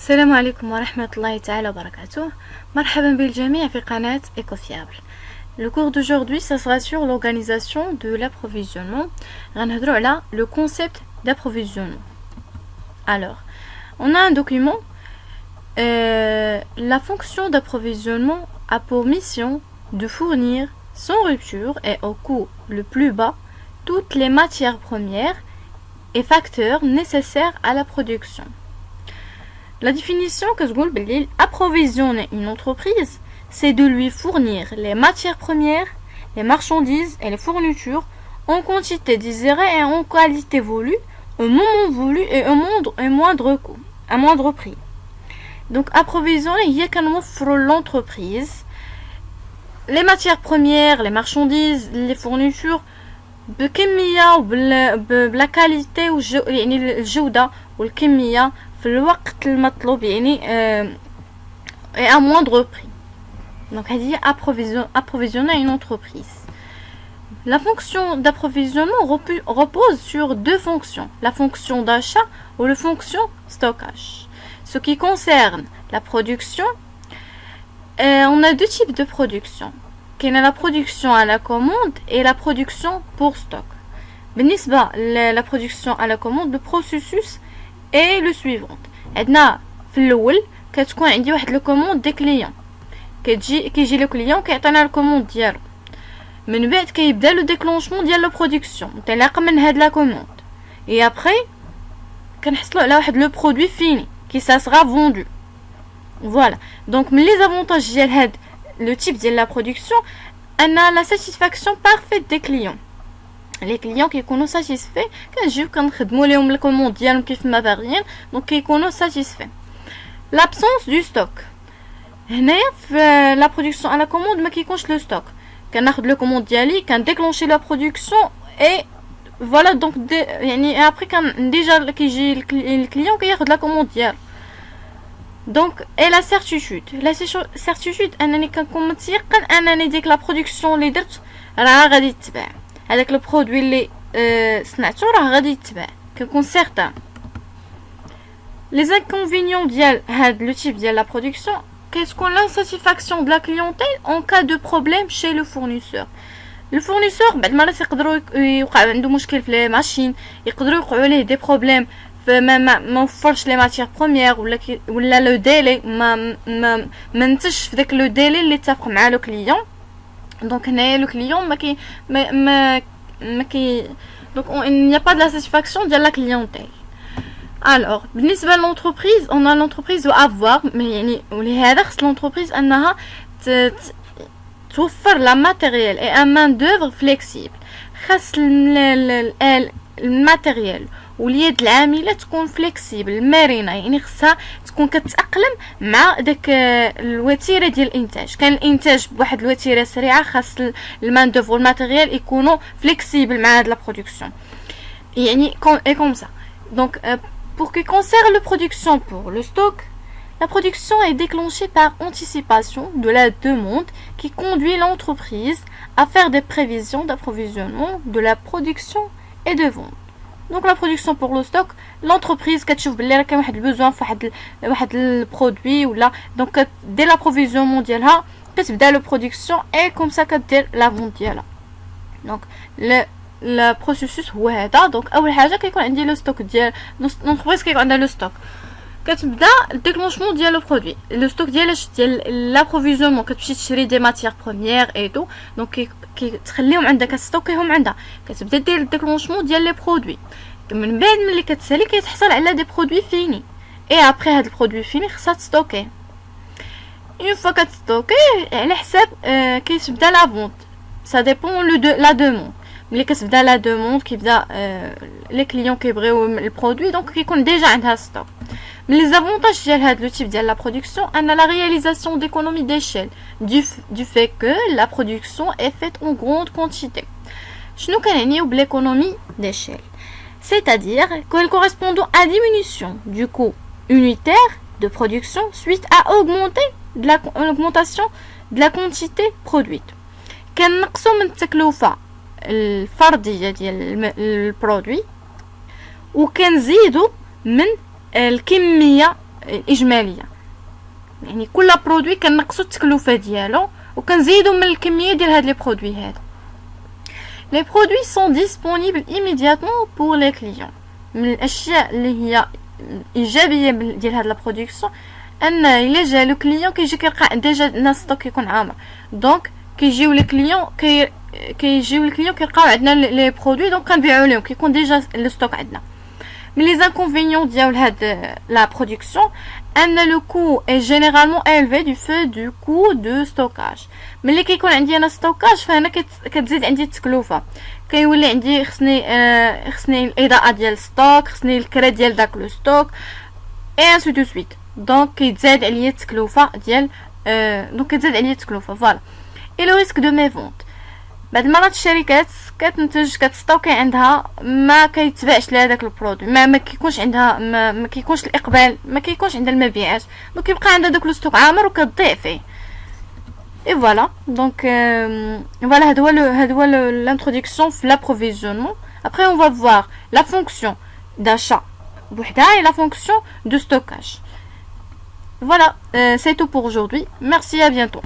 السلام عليكم ورحمة الله تعالى وبركاته. مرحبا بالجميع في قناة EcoFiable. Le cours d'aujourd'hui, ça sera sur l'organisation de l'approvisionnement. غنهضروا على le concept d'approvisionnement. Alors, on a un document. La fonction d'approvisionnement a pour mission de fournir sans rupture et au coût le plus bas toutes les matières premières et facteurs nécessaires à la production. La définition que je veux approvisionner une entreprise, c'est de lui fournir les matières premières, les marchandises et les fournitures en quantité désirée et en qualité voulue, au moment voulu et à moindre prix. Donc approvisionner, il y a qu'un offre l'entreprise les matières premières, les marchandises, les fournitures بكمية وبلا كاليتي يعني الجودة والكمية في الوقت المطلوب يعني et à moindre prix. Donc elle dit approvisionner une entreprise. La fonction d'approvisionnement repose sur deux fonctions, la fonction d'achat ou la fonction stockage. Ce qui concerne la production, on a deux types de production. Il y a la production à la commande et la production pour stock. بالنسبة la production à la commande, le processus est le suivant. عندنا في الأول كتكون عندي واحد لو كوموند دي كليون كيجي لو كليون كيعطينا الكوموند ديالو من بعد كيبدا لو ديكلونشمون ديال لو برودكسيون انطلاقا من هاد لا كوموند اي ابري كنحصلوا على واحد لو برودوي فيني كي سا سرا فوندو. Voilà. Donc, les avantages de le type de la production, on a la satisfaction parfaite des clients. Les clients qui sont satisfaits, quand je خدموا لهم la commande ديالهم كيف ما باغيين, donc ils sont satisfaits. L'absence du stock. هنايا في la production à la commande ما كيكونش le stock. كناخذ le commande ديالي, كنديكلونشي la production et voilà donc يعني après كان déjà كيجي le client كياخذ la commande ديالو. Donc, et la certitude. La certitude, أنني كنكون متيقن أنني ديك لا برودكسيون اللي درت راه غادي تتباع. هذاك لو برودوي اللي صنعته راه غادي يتباع. كنكون certain. Les inconvénients ديال هاد لو تيب ديال لا برودكسيون كتكون l'insatisfaction de la clientèle en cas de problème chez le fournisseur. Le fournisseur بعد المرات يقدروا يوقع عنده مشكل في لي ماشين، يقدروا يوقعوا ليه دي بروبليم ما وفرش لي ماتيير بروميير ولا لو ديلي ما نتش في داك لو ديلي اللي اتفق مع لو كليون. دونك هنايا لو كليون ما كي دونك il n'y a pas de la satisfaction ديال لا كليونتيل. alors بالنسبه للونتربريز on a l'entreprise doit avoir يعني ولهذا خص l'entreprise انها توفر لا ماتيريال اي ان مان دوفر فليكسيبل. خاص الماتيريال واليد العامله تكون فليكسيبل مرنه، يعني خصها تكون كتأقلم مع داك الوتيره ديال الانتاج. كان الانتاج بواحد الوتيره سريعه، خاص المان دوفر والماتيريال يكونوا فليكسيبل مع هاد لا برودكسيون يعني comme ça. Donc pour que concerne la production pour le stock, la production est déclenchée par anticipation de la demande qui conduit l'entreprise à faire des prévisions d'approvisionnement de la production et de vente. Donc la production pour le stock, l'entreprise كتشوف بلي راه كاين واحد البوزوان في واحد البرودوي ولا دونك دير لابروفيزيونمون ديالها كتبدا لو برودكسيون اي كوم سا كدير لا فونت ديالها. دونك لا بروسيسوس هو هذا. دونك اول حاجه كيكون عندي لو ستوك ديال l'entreprise كيكون عندها لو ستوك، كتبدا الديكلونشمون ديال لو برودوي لو ستوك ديال لابروفيزيونمون. كتمشي تشري دي ماتيير بروميير اي تو، دونك كتخليهم عندك كتستوكيهم عندها، كتبدا دير الديكلونشمون ديال لي برودوي. من بعد ملي كتسالي كيتحصل على دي برودوي فيني اي ابري هاد البرودوي فيني خصها تستوكي. اون فوا كتستوكي على حساب كيتبدا لا فونت، سا ديبون لا دوموند. ملي كتبدا لا دوموند كيبدا لي كليون كيبغيو البرودوي، دونك كيكون ديجا عندها ستوك. من لي زافونتاج ديال هاد لو تيب ديال لا برودكسيون ان لا réalisation d'économie d'échelle du fait que la production est faite en grande quantité. شنو كنعنيو بالايكونومي d'échelle؟ C'est-à-dire qu'elle correspond à diminution du coût unitaire de production suite à l'augmentation de la quantité produite. كنقصوا من التكلفة الفردية ديال البرودوي وكنزيدوا من الكمية الاجماليه. يعني كل برودوي كنقصوا التكلفه ديالو وكنزيدوا من الكميه ديال هاد لي برودوي هاد. Les produits sont disponibles immédiatement pour les clients. من الاشياء اللي هي ايجابيه ديال هاد لا برودكسيون ان الا جا لو كليون كيجي كيلقى ديجا الناس ستوك يكون عامر، دونك كيجيو لي كليون كيجيو الكليون كيلقاو عندنا لي برودوي دونك كنبيعو لهم كيكون ديجا لو ستوك عندنا. Mais les inconvénients de la production, le coût est généralement élevé du fait du coût de stockage. Mais les qui ont un stockage, فهنا كتزيد عندي التكلفة. كيولي عندي خصني الإضاءة ديال الستوك، خصني الكرا ديال داك لو ستوك et ainsi de suite. Donc كيتزاد عليا التكلفة ديال donc كتزاد عليا التكلفة. Voilà. Et le risque de mévente. بعد المرات الشركات كتنتج كتستوكي عندها ما كيتباعش لها داك البرودوي، ما كيكونش عندها ما كيكونش الاقبال، ما كيكونش عندها المبيعات، دونك كيبقى عندها داك الستوك عامر وكتضيع فيه. اي فوالا دونك فوالا هذا هو l'introduction في l'approvisionnement. Après on va voir la fonction d'achat بوحدها et la fonction de stockage. Voilà, c'est tout pour aujourd'hui. Merci, à bientôt.